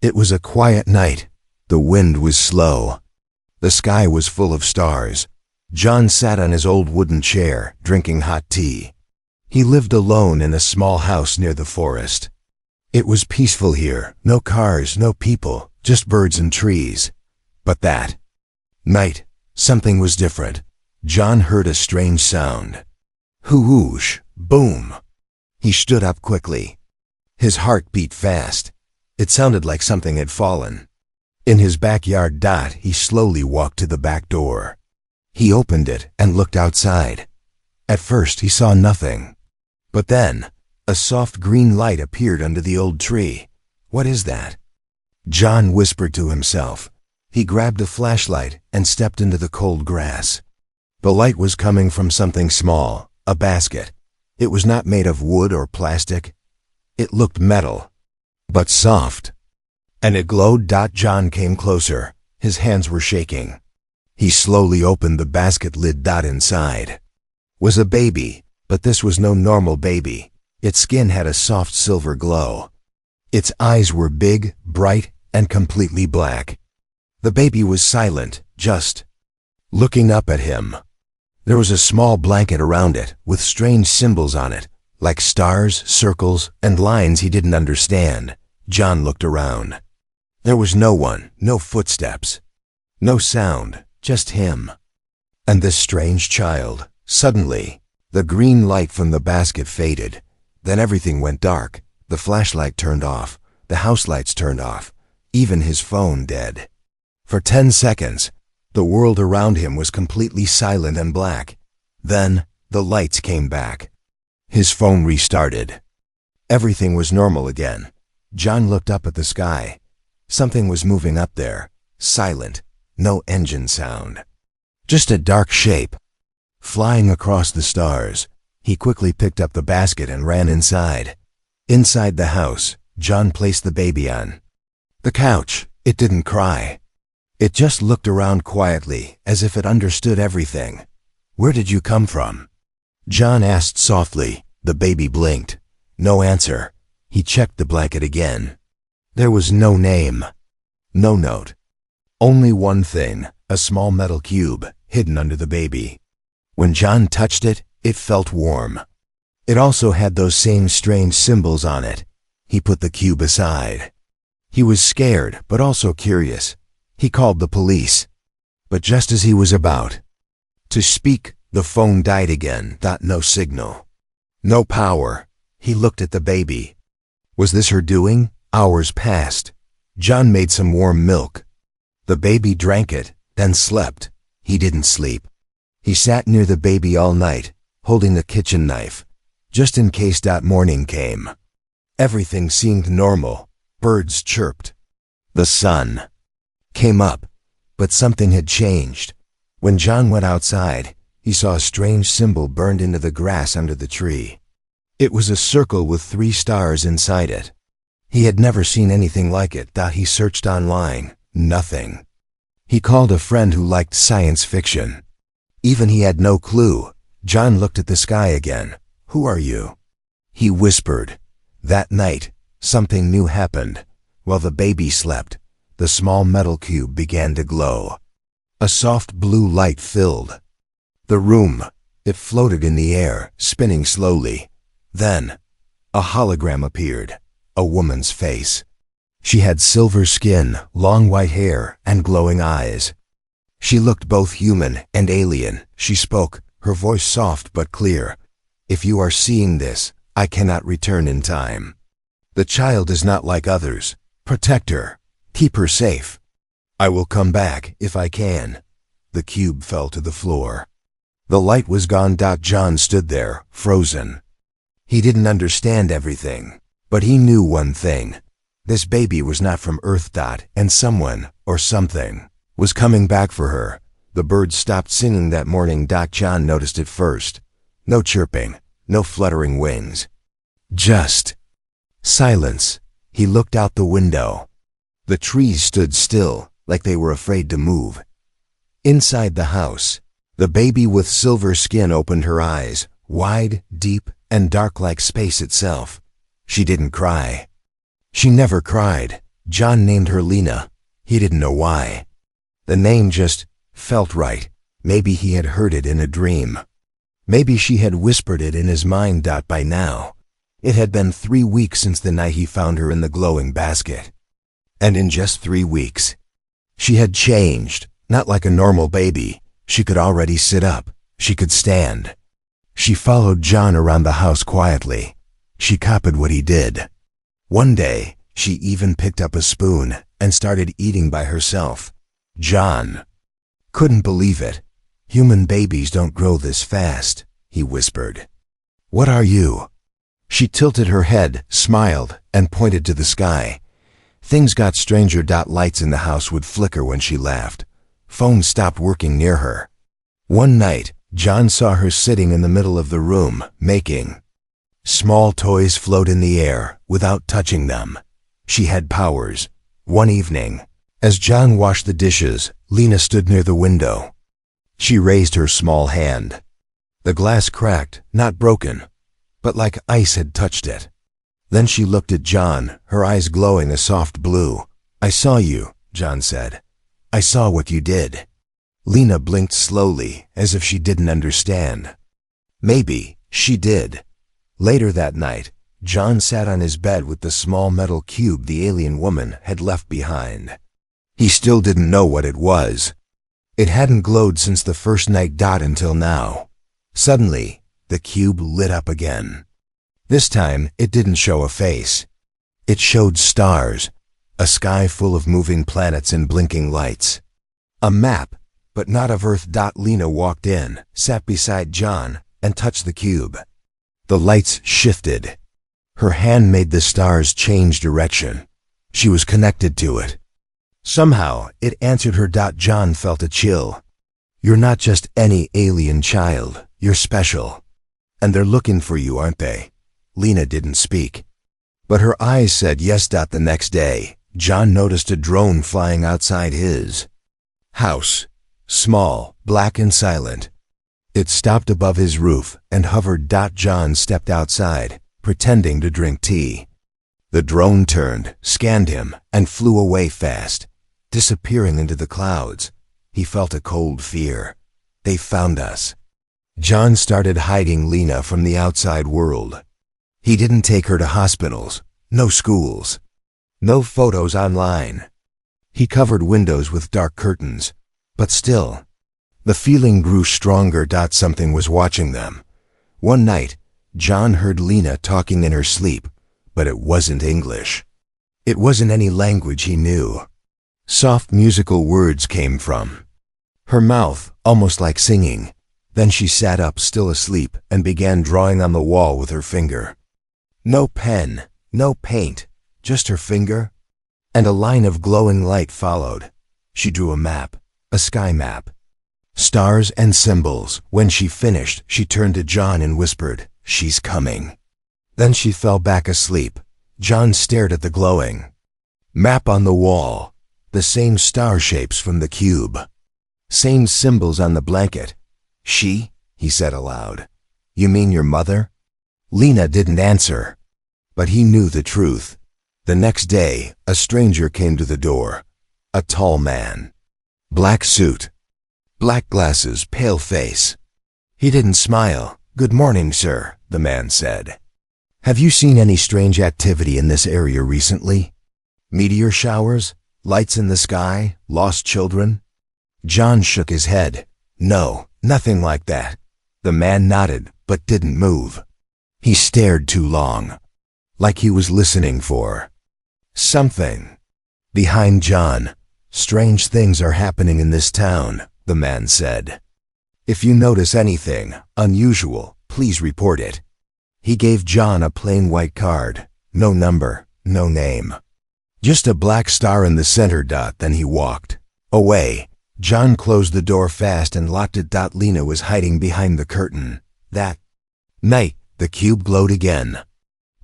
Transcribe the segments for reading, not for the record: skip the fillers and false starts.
It was a quiet night. The wind was slow. The sky was full of stars. John sat on his old wooden chair, drinking hot tea. He lived alone in a small house near the forest. It was peaceful here, no cars, no people, just birds and trees. But that night, something was different. John heard a strange sound. Whoosh, boom. He stood up quickly. His heart beat fast. It sounded like something had fallen. In his backyard, he slowly walked to the back door. He opened it and looked outside. At first he saw nothing. But then, a soft green light appeared under the old tree. What is that? John whispered to himself. He grabbed a flashlight and stepped into the cold grass. The light was coming from something small, a basket. It was not made of wood or plastic. It looked metal, but soft. And it glowed. John came closer. His hands were shaking. He slowly opened the basket lid. Inside was a baby, but this was no normal baby. Its skin had a soft silver glow. Its eyes were big, bright, and completely black. The baby was silent, just looking up at him. There was a small blanket around it, with strange symbols on it, like stars, circles, and lines he didn't understand. John looked around. There was no one, no footsteps, no sound, just him. And this strange child. Suddenly, the green light from the basket faded. Then everything went dark. The flashlight turned off. The house lights turned off. Even his phone dead. For 10 seconds, the world around him was completely silent and black. Then, the lights came back. His phone restarted. Everything was normal again. John looked up at the sky. Something was moving up there. Silent. No engine sound. Just a dark shape. Flying across the stars. He quickly picked up the basket and ran inside. Inside the house, John placed the baby on the couch. It didn't cry. It just looked around quietly, as if it understood everything. "Where did you come from?" John asked softly. The baby blinked. No answer. He checked the blanket again. There was no name. No note. Only one thing, a small metal cube, hidden under the baby. When John touched it, it felt warm. It also had those same strange symbols on it. He put the cube aside. He was scared, but also curious. He called the police. But just as he was about to speak, the phone died again. No signal. No power. He looked at the baby. Was this her doing? Hours passed. John made some warm milk. The baby drank it, then slept. He didn't sleep. He sat near the baby all night, holding the kitchen knife, just in case. Morning came. Everything seemed normal. Birds chirped. The sun came up, but something had changed. When John went outside, he saw a strange symbol burned into the grass under the tree. It was a circle with 3 stars inside it. He had never seen anything like it. He searched online. Nothing. He called a friend who liked science fiction. Even he had no clue. John looked at the sky again. "Who are you?" he whispered. That night, something new happened. While the baby slept, the small metal cube began to glow. A soft blue light filled the room. It floated in the air, spinning slowly. Then, a hologram appeared, a woman's face. She had silver skin, long white hair, and glowing eyes. She looked both human and alien. She spoke, her voice soft but clear. "If you are seeing this, I cannot return in time. The child is not like others. Protect her. Keep her safe. I will come back if I can." The cube fell to the floor. The light was gone. John stood there, frozen. He didn't understand everything, but he knew one thing. This baby was not from Earth. And someone, or something, was coming back for her. The birds stopped singing that morning. John noticed it first. No chirping, no fluttering wings. Just silence. He looked out the window. The trees stood still, like they were afraid to move. Inside the house, the baby with silver skin opened her eyes, wide, deep, and dark like space itself. She didn't cry. She never cried. John named her Lena. He didn't know why. The name just felt right. Maybe he had heard it in a dream. Maybe she had whispered it in his mind. By now, it had been 3 weeks since the night he found her in the glowing basket. And in just 3 weeks, she had changed. Not like a normal baby. She could already sit up. She could stand. She followed John around the house quietly. She copied what he did. One day, she even picked up a spoon and started eating by herself. John couldn't believe it. "Human babies don't grow this fast," he whispered. "What are you?" She tilted her head, smiled, and pointed to the sky. Things got stranger. Lights in the house would flicker when she laughed. Phone stopped working near her. One night, John saw her sitting in the middle of the room, making small toys float in the air without touching them. She had powers. One evening, as John washed the dishes, Lena stood near the window. She raised her small hand. The glass cracked, not broken, but like ice had touched it. Then she looked at John, her eyes glowing a soft blue. "I saw you," John said. "I saw what you did." Lena blinked slowly, as if she didn't understand. Maybe she did. Later that night, John sat on his bed with the small metal cube the alien woman had left behind. He still didn't know what it was. It hadn't glowed since the first night. Until now. Suddenly, the cube lit up again. This time, it didn't show a face. It showed stars, a sky full of moving planets and blinking lights. A map, but not of Earth. Lena walked in, sat beside John, and touched the cube. The lights shifted. Her hand made the stars change direction. She was connected to it. Somehow, it answered her. John felt a chill. "You're not just any alien child. You're special. And they're looking for you, aren't they?" Lena didn't speak, but her eyes said yes. The next day, John noticed a drone flying outside his house. Small, black and silent. It stopped above his roof and hovered. John stepped outside, pretending to drink tea. The drone turned, scanned him, and flew away fast, disappearing into the clouds. He felt a cold fear. They found us. John started hiding Lena from the outside world. He didn't take her to hospitals, no schools, no photos online. He covered windows with dark curtains, but still, the feeling grew stronger. Something was watching them. One night, John heard Lena talking in her sleep, but it wasn't English. It wasn't any language he knew. Soft musical words came from her mouth, almost like singing. Then she sat up, still asleep, and began drawing on the wall with her finger. No pen, no paint, just her finger, and a line of glowing light followed. She drew a map, a sky map. Stars and symbols. When she finished, she turned to John and whispered, "She's coming." Then she fell back asleep. John stared at the glowing map on the wall, the same star shapes from the cube, same symbols on the blanket. "She?" he said aloud. "You mean your mother?" Lena didn't answer, but he knew the truth. The next day, a stranger came to the door. A tall man. Black suit. Black glasses, pale face. He didn't smile. "Good morning, sir," the man said. "Have you seen any strange activity in this area recently? Meteor showers? Lights in the sky? Lost children?" John shook his head. "No, nothing like that." The man nodded, but didn't move. He stared too long, like he was listening for something. Behind John, "Strange things are happening in this town," the man said. "If you notice anything unusual, please report it." He gave John a plain white card. No number, no name. Just a black star in the center. Then he walked away. John closed the door fast and locked it. Lena was hiding behind the curtain. That night, the cube glowed again.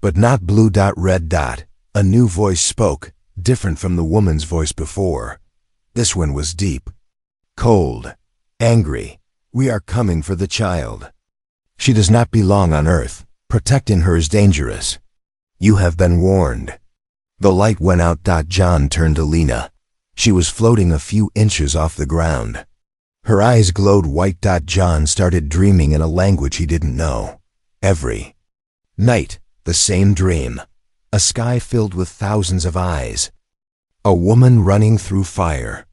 But not blue. Red. A new voice spoke, different from the woman's voice before. This one was deep, cold, angry. "We are coming for the child. She does not belong on Earth. Protecting her is dangerous. You have been warned." The light went out. John turned to Lena. She was floating a few inches off the ground. Her eyes glowed white. John started dreaming in a language he didn't know. Every night, the same dream. A sky filled with thousands of eyes. A woman running through fire.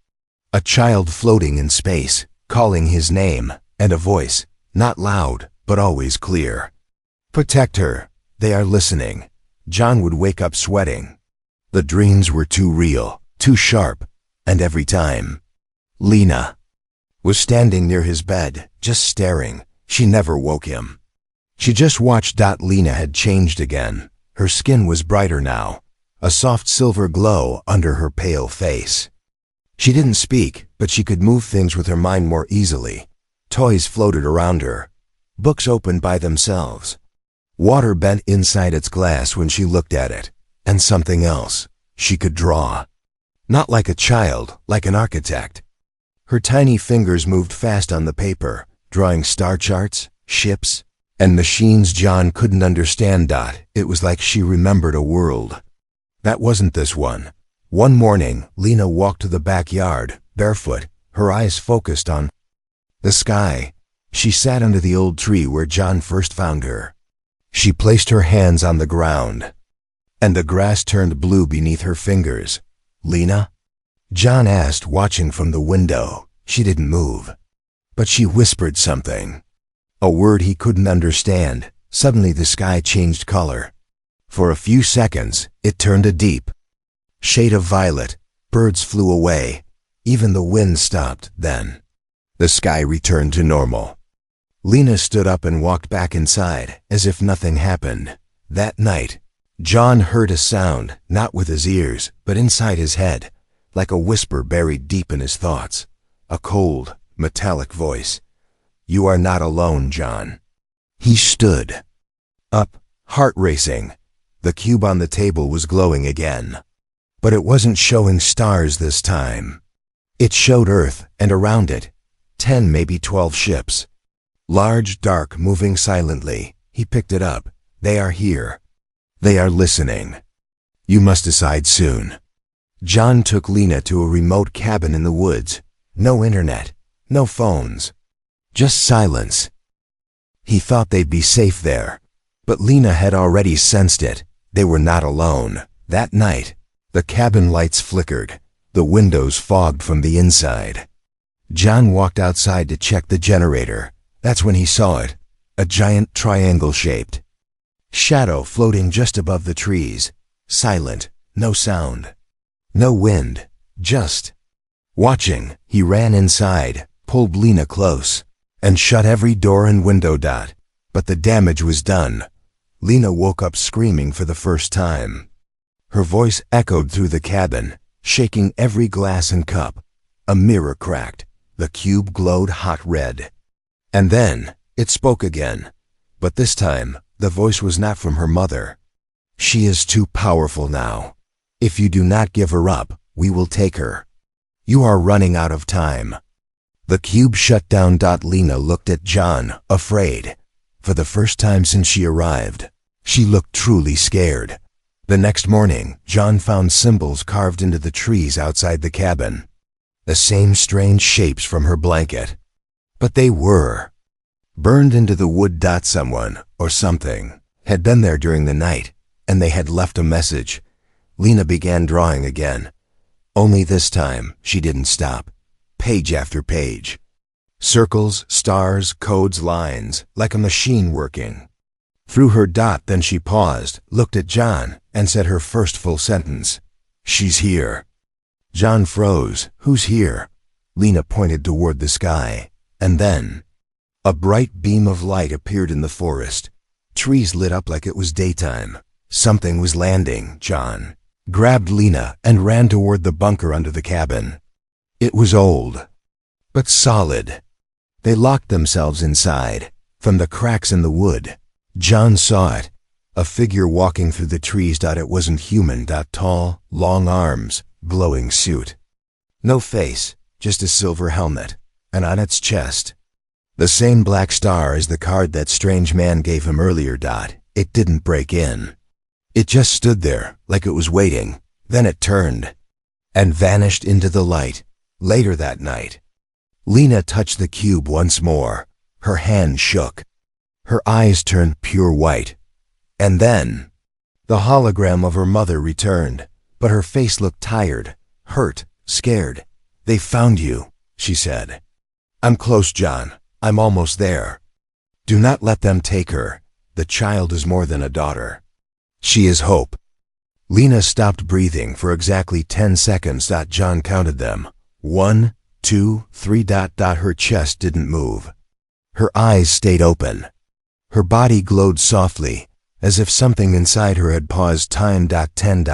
A child floating in space, calling his name, and a voice, not loud, but always clear. Protect her. They are listening. John would wake up sweating. The dreams were too real, too sharp, and every time. Lena was standing near his bed, just staring. She never woke him. She just watched. Lena had changed again. Her skin was brighter now, a soft silver glow under her pale face. She didn't speak, but she could move things with her mind more easily. Toys floated around her. Books opened by themselves. Water bent inside its glass when she looked at it. And something else. She could draw. Not like a child, like an architect. Her tiny fingers moved fast on the paper, drawing star charts, ships, and machines John couldn't understand. It was like she remembered a world. That wasn't this one. One morning, Lena walked to the backyard, barefoot, her eyes focused on the sky. She sat under the old tree where John first found her. She placed her hands on the ground, and the grass turned blue beneath her fingers. Lena? John asked, watching from the window. She didn't move. But she whispered something. A word he couldn't understand. Suddenly the sky changed color. For a few seconds, it turned a deep shade of violet. Birds flew away. Even the wind stopped. Then the sky returned to normal. Lena stood up and walked back inside, as if nothing happened. That night, John heard a sound, not with his ears, but inside his head, like a whisper buried deep in his thoughts. A cold, metallic voice. You are not alone, John. He stood up, heart racing. The cube on the table was glowing again. But it wasn't showing stars this time. It showed Earth, and around it, 10, maybe 12 ships. Large, dark, moving silently. He picked it up. They are here. They are listening. You must decide soon. John took Lena to a remote cabin in the woods. No internet, no phones. Just silence. He thought they'd be safe there. But Lena had already sensed it. They were not alone. That night, the cabin lights flickered. The windows fogged from the inside. John walked outside to check the generator. That's when he saw it. A giant triangle-shaped shadow floating just above the trees. Silent. No sound. No wind. Just watching. He ran inside, pulled Lena close, and shut every door and window. But the damage was done. Lena woke up screaming for the first time. Her voice echoed through the cabin, shaking every glass and cup. A mirror cracked. The cube glowed hot red. And then, it spoke again. But this time, the voice was not from her mother. She is too powerful now. If you do not give her up, we will take her. You are running out of time. The cube shut down. Lena looked at John, afraid. For the first time since she arrived, she looked truly scared. The next morning, John found symbols carved into the trees outside the cabin. The same strange shapes from her blanket. But they were burned into the wood. Someone, or something, had been there during the night, and they had left a message. Lena began drawing again. Only this time, she didn't stop. Page after page. Circles, stars, codes, lines, like a machine working. Through her dot, then she paused, looked at John, and said her first full sentence. She's here. John froze. Who's here? Lena pointed toward the sky. And then, a bright beam of light appeared in the forest. Trees lit up like it was daytime. Something was landing. John grabbed Lena and ran toward the bunker under the cabin. It was old, but solid. They locked themselves inside. From the cracks in the wood, John saw it. A figure walking through the trees. It wasn't human. Tall, long arms, glowing suit. No face, just a silver helmet, and on its chest, the same black star as the card that strange man gave him earlier. It didn't break in. It just stood there, like it was waiting. Then it turned and vanished into the light. Later that night, Lena touched the cube once more. Her hand shook. Her eyes turned pure white. And then, the hologram of her mother returned, but her face looked tired, hurt, scared. "They found you," she said. "I'm close, John. I'm almost there. Do not let them take her. The child is more than a daughter. She is hope." Lena stopped breathing for exactly 10 seconds. John counted them. 1, 2, 3. Her chest didn't move. Her eyes stayed open. Her body glowed softly, as if something inside her had paused time. 10.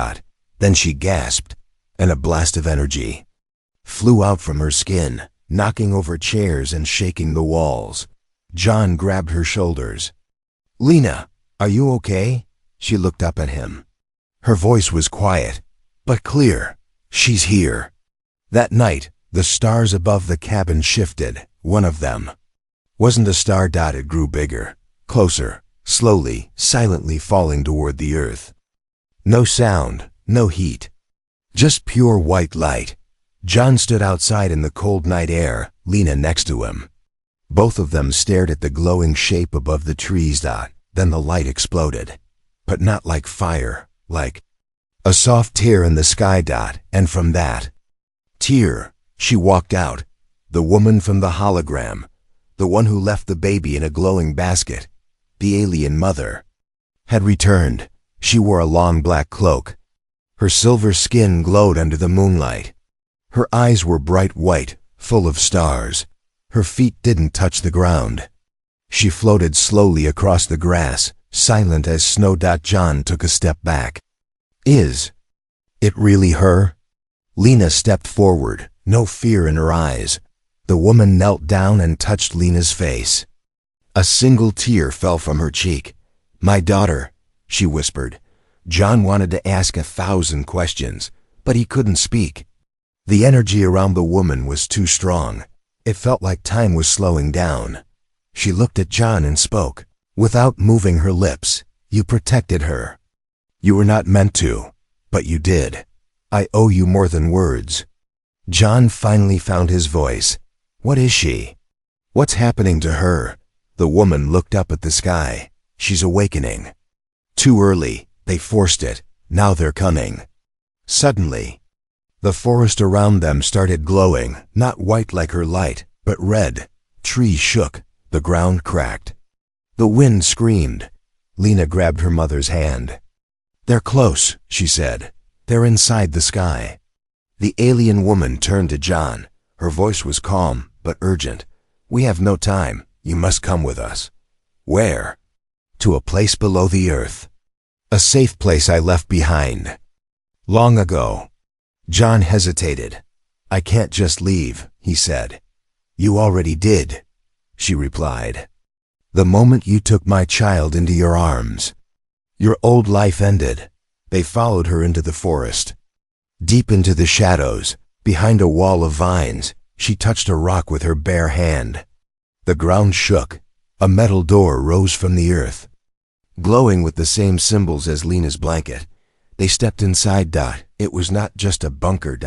Then she gasped, and a blast of energy flew out from her skin, knocking over chairs and shaking the walls. John grabbed her shoulders. "Lena, are you okay?" She looked up at him. Her voice was quiet, but clear. "She's here." That night, the stars above the cabin shifted. One of them wasn't a star. It grew bigger, closer, slowly, silently falling toward the earth. No sound, no heat, just pure white light. John stood outside in the cold night air, Lena next to him. Both of them stared at the glowing shape above the trees. Then the light exploded, but not like fire, like a soft tear in the sky. And from that tear, she walked out, the woman from the hologram, the one who left the baby in a glowing basket. The alien mother had returned. She wore a long black cloak. Her silver skin glowed under the moonlight. Her eyes were bright white, full of stars. Her feet didn't touch the ground. She floated slowly across the grass, silent as snow. John took a step back. "Is it really her?" Lena stepped forward, no fear in her eyes. The woman knelt down and touched Lena's face. A single tear fell from her cheek. "My daughter," she whispered. John wanted to ask 1,000 questions, but he couldn't speak. The energy around the woman was too strong. It felt like time was slowing down. She looked at John and spoke, without moving her lips. "You protected her. You were not meant to, but you did. I owe you more than words." John finally found his voice. "What is she? What's happening to her?" The woman looked up at the sky. "She's awakening. Too early. They forced it. Now they're coming." Suddenly, the forest around them started glowing, not white like her light, but red. Trees shook. The ground cracked. The wind screamed. Lena grabbed her mother's hand. "They're close," she said. "They're inside the sky." The alien woman turned to John. Her voice was calm, but urgent. "We have no time. You must come with us." "Where?" "To a place below the earth. A safe place I left behind long ago." John hesitated. "I can't just leave," he said. "You already did," she replied. "The moment you took my child into your arms. Your old life ended." They followed her into the forest. Deep into the shadows, behind a wall of vines, she touched a rock with her bare hand. The ground shook. A metal door rose from the earth, glowing with the same symbols as Lena's blanket. They stepped inside. It was not just a bunker.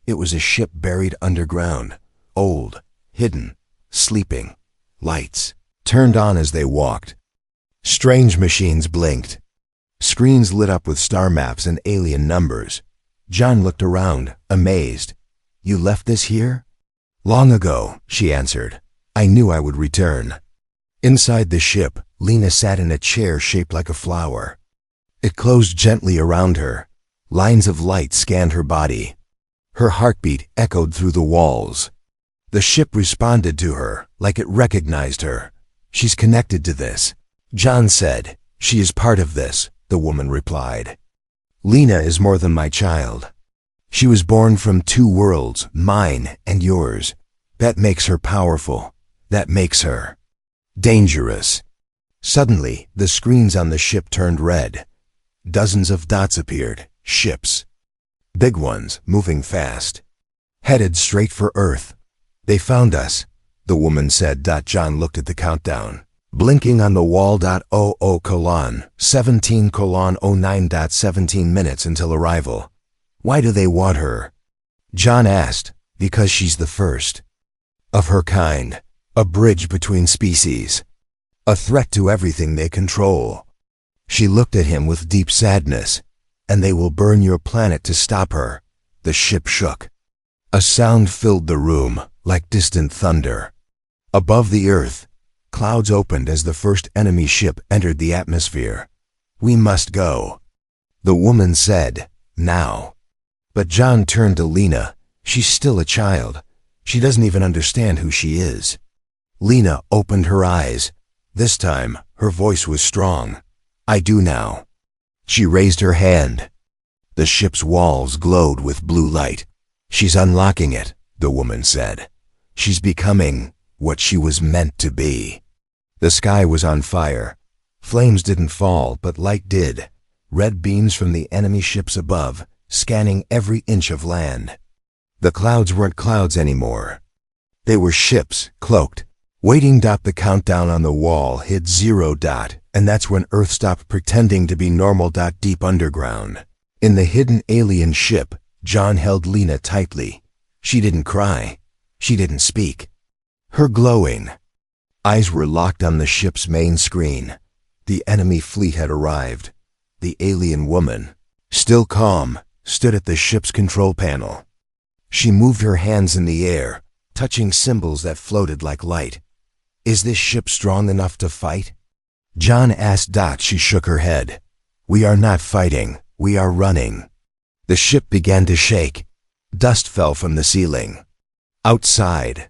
It was a ship buried underground, old, hidden, sleeping. Lights turned on as they walked. Strange machines blinked. Screens lit up with star maps and alien numbers. John looked around, amazed. "You left this here?" "Long ago," she answered. "I knew I would return." Inside the ship, Lena sat in a chair shaped like a flower. It closed gently around her. Lines of light scanned her body. Her heartbeat echoed through the walls. The ship responded to her, like it recognized her. "She's connected to this," John said. "She is part of this," the woman replied. "Lena is more than my child. She was born from 2 worlds, mine and yours. That makes her powerful. That makes her dangerous." Suddenly, the screens on the ship turned red. Dozens of dots appeared, ships. Big ones, moving fast. Headed straight for Earth. "They found us," the woman said. John looked at the countdown. blinking on the wall. 17:09 minutes until arrival. Why do they want her? John asked. Because she's the first of her kind, a bridge between species, a threat to everything they control. She looked at him with deep sadness. And they will burn your planet to stop her. The ship shook. A sound filled the room, like distant thunder. Above the earth, clouds opened as the first enemy ship entered the atmosphere. We must go, the woman said, now. But John turned to Lena. She's still a child. She doesn't even understand who she is. Lena opened her eyes. This time, her voice was strong. I do now. She raised her hand. The ship's walls glowed with blue light. She's unlocking it, the woman said. She's becoming what she was meant to be. The sky was on fire. Flames didn't fall, but light did. Red beams from the enemy ships above, scanning every inch of land. The clouds weren't clouds anymore. They were ships, cloaked, waiting. The countdown on the wall hit 0. And that's when Earth stopped pretending to be normal. Deep underground, in the hidden alien ship, John held Lena tightly. She didn't cry. She didn't speak. Her glowing eyes were locked on the ship's main screen. The enemy fleet had arrived. The alien woman, still calm, stood at the ship's control panel. She moved her hands in the air, touching symbols that floated like light. Is this ship strong enough to fight? John asked. She shook her head. We are not fighting, we are running. The ship began to shake. Dust fell from the ceiling. Outside,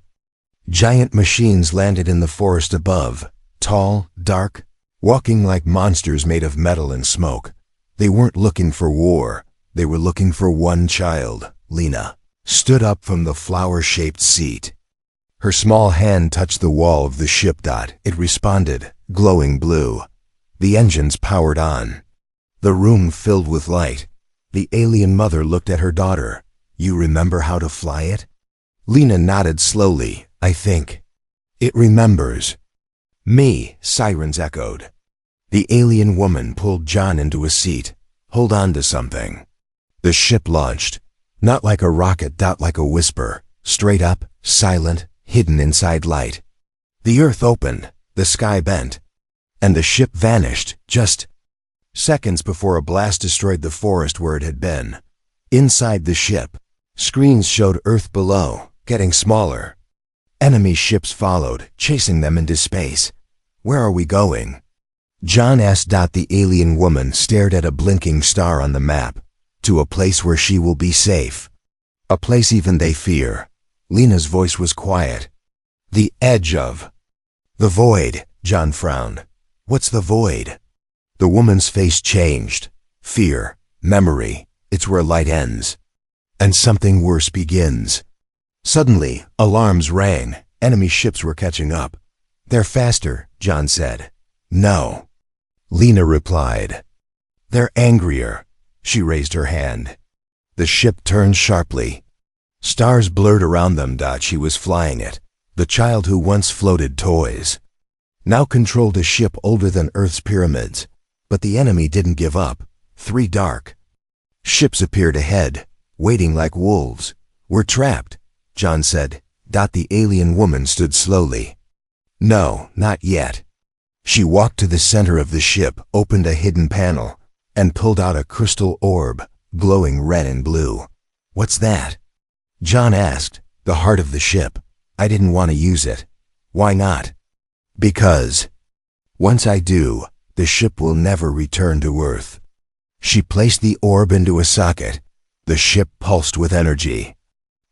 giant machines landed in the forest above, tall, dark, walking like monsters made of metal and smoke. They weren't looking for war. They were looking for one child. Lena stood up from the flower-shaped seat. Her small hand touched the wall of the ship. It responded, glowing blue. The engines powered on. The room filled with light. The alien mother looked at her daughter. You remember how to fly it? Lena nodded slowly. I think. It remembers. Me, sirens echoed. The alien woman pulled John into a seat. Hold on to something. The ship launched. Not like a rocket. Like a whisper. Straight up, silent, hidden inside light. The earth opened. The sky bent. And the ship vanished, just seconds before a blast destroyed the forest where it had been. Inside the ship, screens showed Earth below, getting smaller. Enemy ships followed, chasing them into space. Where are we going? John asked. The alien woman stared at a blinking star on the map. To a place where she will be safe. A place even they fear. Lena's voice was quiet. The edge of the void. John frowned. What's the void? The woman's face changed. Fear, memory, it's where light ends. And something worse begins. Suddenly, alarms rang. Enemy ships were catching up. They're faster, John said. No. Lena replied. They're angrier. She raised her hand. The ship turned sharply. Stars blurred around them. She was flying it. The child who once floated toys now controlled a ship older than Earth's pyramids. But the enemy didn't give up. 3 dark ships appeared ahead, waiting like wolves. We're trapped, John said. The alien woman stood slowly. No, not yet. She walked to the center of the ship, opened a hidden panel, and pulled out a crystal orb, glowing red and blue. What's that? John asked. The heart of the ship. I didn't want to use it. Why not? Because once I do, the ship will never return to Earth. She placed the orb into a socket. The ship pulsed with energy.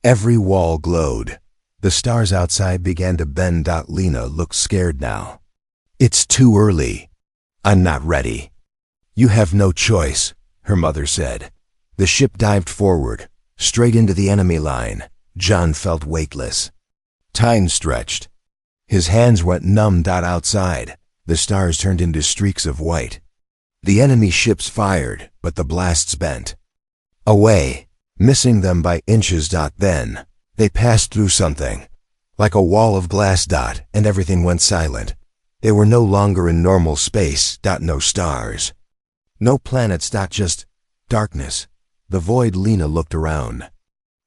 Every wall glowed. The stars outside began to bend. Lena looked scared now. It's too early. I'm not ready. You have no choice, her mother said. The ship dived forward, straight into the enemy line. John felt weightless. Time stretched. His hands went numb. Outside, the stars turned into streaks of white. The enemy ships fired, but the blasts bent away, missing them by inches. Then, they passed through something, like a wall of glass. And everything went silent. They were no longer in normal space. No stars. No planets. Just darkness. The void. Lena looked around.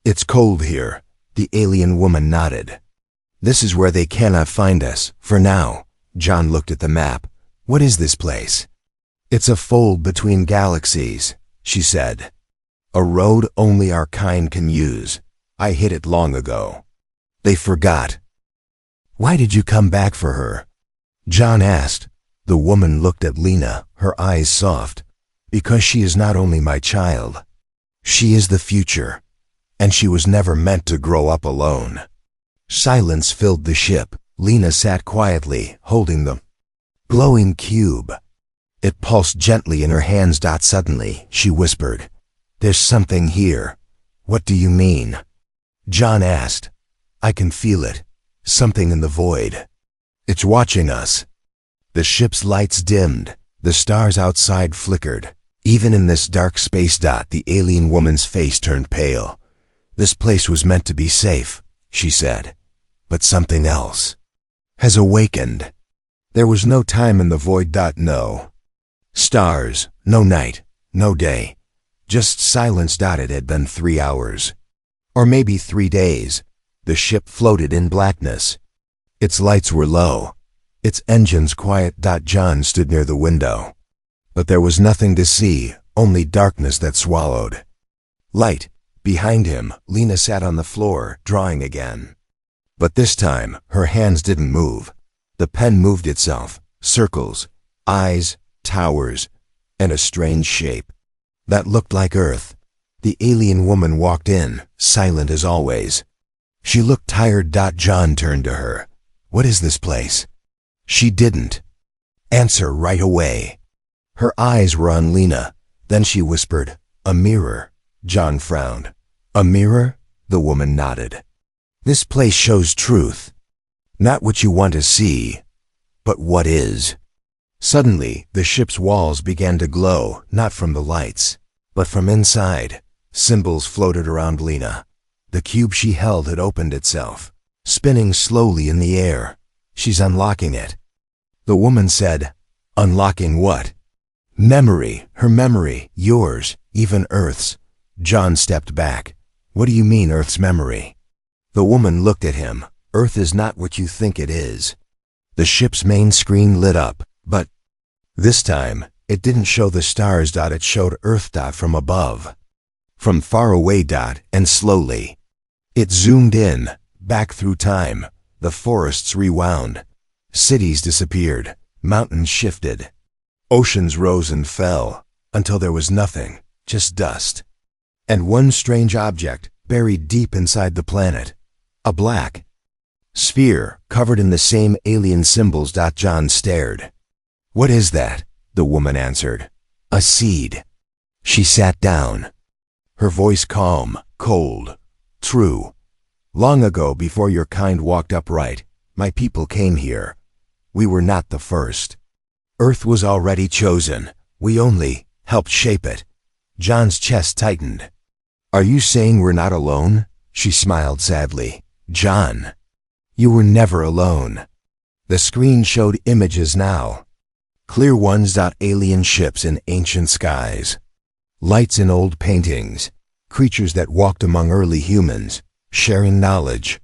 It's cold here. The alien woman nodded. This is where they cannot find us, for now. John looked at the map. What is this place? It's a fold between galaxies, she said. A road only our kind can use. I hit it long ago. They forgot. Why did you come back for her? John asked. The woman looked at Lena, her eyes soft. Because she is not only my child. She is the future. And she was never meant to grow up alone. Silence filled the ship. Lena sat quietly, holding the glowing cube. It pulsed gently in her hands. Suddenly, she whispered, "There's something here." "What do you mean?" John asked. "I can feel it. Something in the void. It's watching us." The ship's lights dimmed. The stars outside flickered. Even in this dark space. The alien woman's face turned pale. "This place was meant to be safe," she said. "But something else has awakened." There was no time in the void. No stars, no night, no day. Just silence. It had been 3 hours. Or maybe 3 days. The ship floated in blackness. Its lights were low. Its engines quiet. John stood near the window. But there was nothing to see, only darkness that swallowed light. Behind him, Lena sat on the floor, drawing again. But this time, her hands didn't move. The pen moved itself. Circles, eyes, towers, and a strange shape that looked like Earth. The alien woman walked in, silent as always. She looked tired. John turned to her. "What is this place?" She didn't answer right away. Her eyes were on Lena. Then she whispered, "A mirror." John frowned. "A mirror?" The woman nodded. "This place shows truth. Not what you want to see, but what is." Suddenly, the ship's walls began to glow, not from the lights, but from inside. Symbols floated around Lena. The cube she held had opened itself, spinning slowly in the air. "She's unlocking it." The woman said, "Unlocking what?" "Memory, her memory, yours, even Earth's." John stepped back. "What do you mean, Earth's memory?" The woman looked at him. "Earth is not what you think it is." The ship's main screen lit up, but this time, it didn't show the stars. It showed Earth. From above. From far away. And slowly. It zoomed in, back through time. The forests rewound. Cities disappeared. Mountains shifted. Oceans rose and fell, until there was nothing, just dust. And one strange object, buried deep inside the planet. A black sphere, covered in the same alien symbols. John stared. "What is that?" The woman answered. "A seed." She sat down. Her voice calm, cold, true. "Long ago, before your kind walked upright, my people came here. We were not the first. Earth was already chosen. We only helped shape it." John's chest tightened. "Are you saying we're not alone?" She smiled sadly. "John, you were never alone." The screen showed images now. Clear ones. Alien ships in ancient skies. Lights in old paintings. Creatures that walked among early humans, sharing knowledge,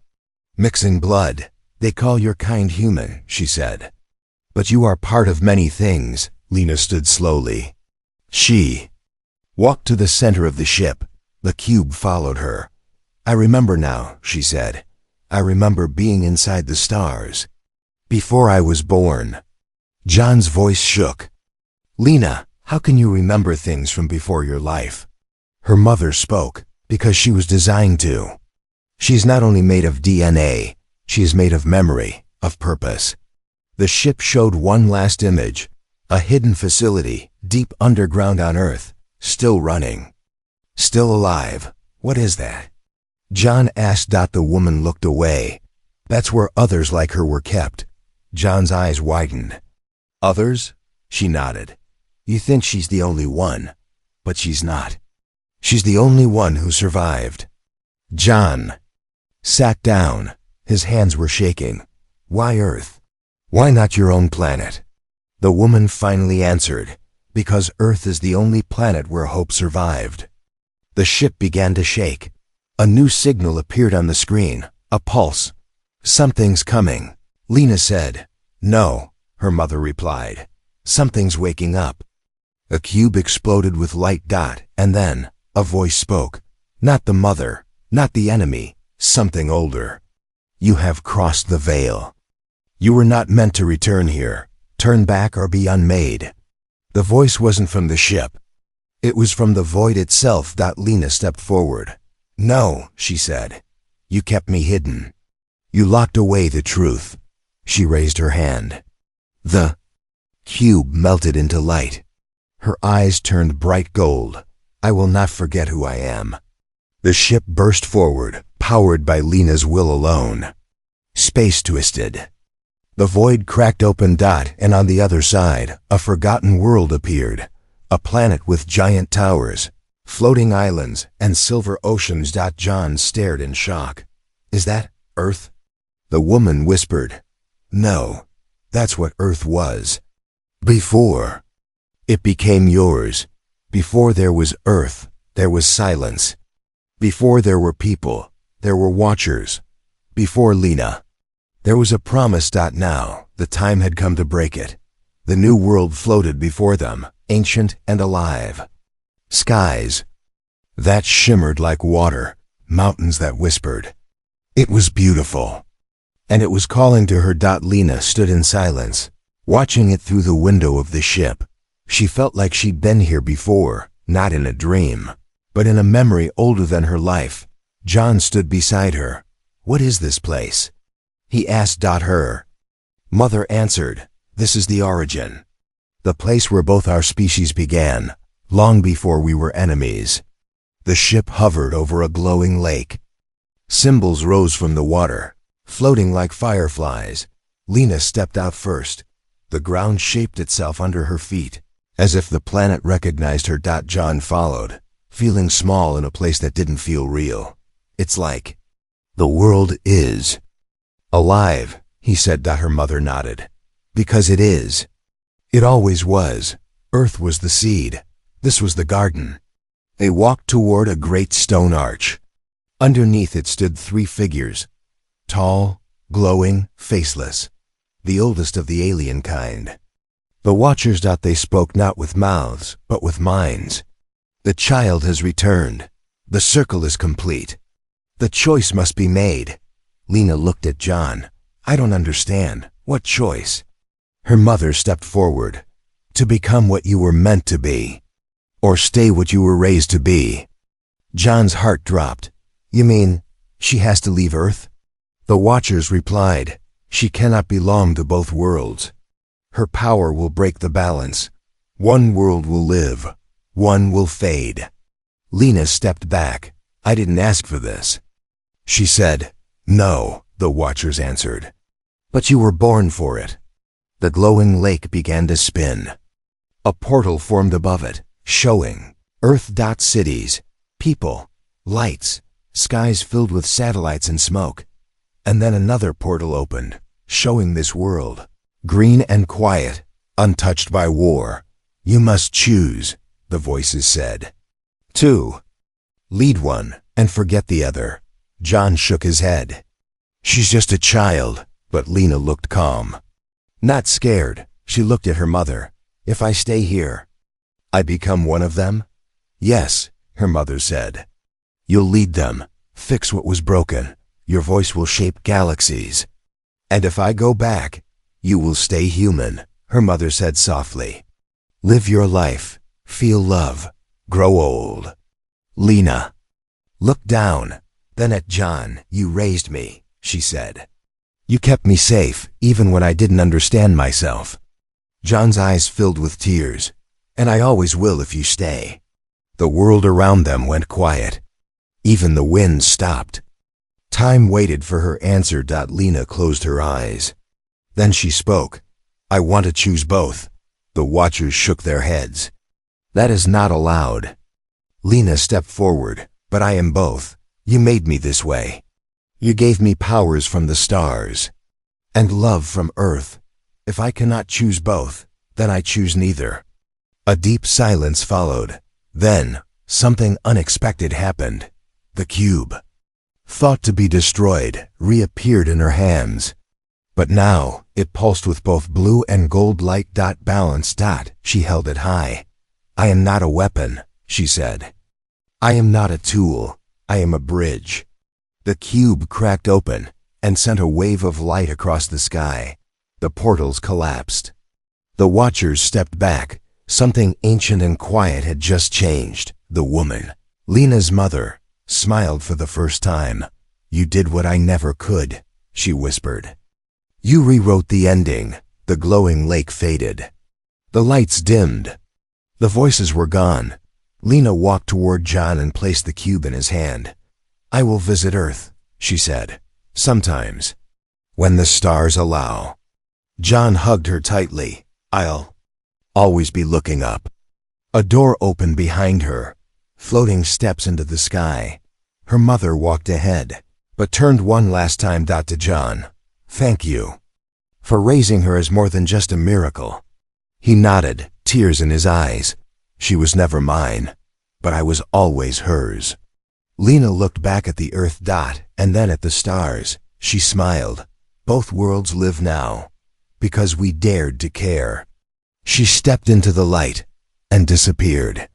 mixing blood. "They call your kind human," she said. "But you are part of many things." Lena stood slowly. She walked to the center of the ship. The cube followed her. "I remember now," she said. "I remember being inside the stars. Before I was born." John's voice shook. "Lena, how can you remember things from before your life?" Her mother spoke, because she was designed to. "She's not only made of DNA, she is made of memory, of purpose." The ship showed one last image, a hidden facility, deep underground on Earth, still running, still alive. "What is that?" John asked. The woman looked away. "That's where others like her were kept." John's eyes widened. "Others?" She nodded. "You think she's the only one, but she's not. She's the only one who survived." John sat down. His hands were shaking. "Why Earth? Why not your own planet? The woman finally answered, because Earth is the only planet where hope survived. The ship began to shake. A new signal appeared on the screen, a pulse. Something's coming, Lena said. No, her mother replied. Something's waking up. A cube exploded with light dot, and then a voice spoke. Not the mother, not the enemy, something older. You have crossed the veil. You were not meant to return here. Turn back or be unmade. The voice wasn't from the ship. It was from the void itself. Lena stepped forward. No, she said. You kept me hidden. You locked away the truth. She raised her hand. The cube melted into light. Her eyes turned bright gold. I will not forget who I am. The ship burst forward, powered by Lena's will alone. Space twisted. The void cracked open. And on the other side, a forgotten world appeared. A planet with giant towers, floating islands, and silver oceans. John stared in shock. Is that Earth? The woman whispered. No, that's what Earth was. Before. It became yours. Before there was Earth, there was silence. Before there were people, there were watchers. Before Lena, there was a promise. Now, the time had come to break it. The new world floated before them, ancient and alive. Skies that shimmered like water, mountains that whispered. It was beautiful. And it was calling to her. Lena stood in silence, watching it through the window of the ship. She felt like she'd been here before, not in a dream, but in a memory older than her life. John stood beside her. What is this place? He asked. Her mother answered, this is the origin. The place where both our species began, long before we were enemies. The ship hovered over a glowing lake. Symbols rose from the water, floating like fireflies. Lena stepped out first. The ground shaped itself under her feet, as if the planet recognized her. John followed, feeling small in a place that didn't feel real. It's like the world is alive, he said. Her mother nodded. Because it is. It always was. Earth was the seed. This was the garden. They walked toward a great stone arch. Underneath it stood 3 figures, tall, glowing, faceless, the oldest of the alien kind. The watchers. They spoke not with mouths, but with minds. The child has returned. The circle is complete. The choice must be made. Lena looked at John. I don't understand. What choice? Her mother stepped forward. To become what you were meant to be, or stay what you were raised to be. John's heart dropped. You mean, she has to leave Earth? The watchers replied, she cannot belong to both worlds. Her power will break the balance. One world will live, one will fade. Lena stepped back. I didn't ask for this. She said, no, the watchers answered. But you were born for it. The glowing lake began to spin. A portal formed above it, showing Earth. Cities, people, lights, skies filled with satellites and smoke. And then another portal opened, showing this world, green and quiet, untouched by war. You must choose, the voices said. 2. Lead one and forget the other. John shook his head. She's just a child, but Lena looked calm. Not scared, she looked at her mother. If I stay here, I become one of them? Yes, her mother said. You'll lead them, fix what was broken. Your voice will shape galaxies. And if I go back, you will stay human, her mother said softly. Live your life, feel love, grow old. Lena looked down, then at John. You raised me, she said. You kept me safe, even when I didn't understand myself. John's eyes filled with tears. And I always will if you stay. The world around them went quiet. Even the wind stopped. Time waited for her answer. Lena closed her eyes. Then she spoke. I want to choose both. The watchers shook their heads. That is not allowed. Lena stepped forward. But I am both. You made me this way. You gave me powers from the stars, and love from Earth. If I cannot choose both, then I choose neither. A deep silence followed. Then, something unexpected happened. The cube, thought to be destroyed, reappeared in her hands. But now, it pulsed with both blue and gold light. Balanced. She held it high. I am not a weapon, she said. I am not a tool. I am a bridge. The cube cracked open and sent a wave of light across the sky. The portals collapsed. The watchers stepped back. Something ancient and quiet had just changed. The woman, Lena's mother, smiled for the first time. You did what I never could, she whispered. You rewrote the ending. The glowing lake faded. The lights dimmed. The voices were gone. Lena walked toward John and placed the cube in his hand. I will visit Earth, she said. Sometimes. When the stars allow. John hugged her tightly. I'll always be looking up. A door opened behind her, floating steps into the sky. Her mother walked ahead, but turned one last time. To John. Thank you for raising her as more than just a miracle. He nodded, tears in his eyes. She was never mine, but I was always hers. Lena looked back at the Earth. And then at the stars. She smiled. Both worlds live now, because we dared to care. She stepped into the light and disappeared.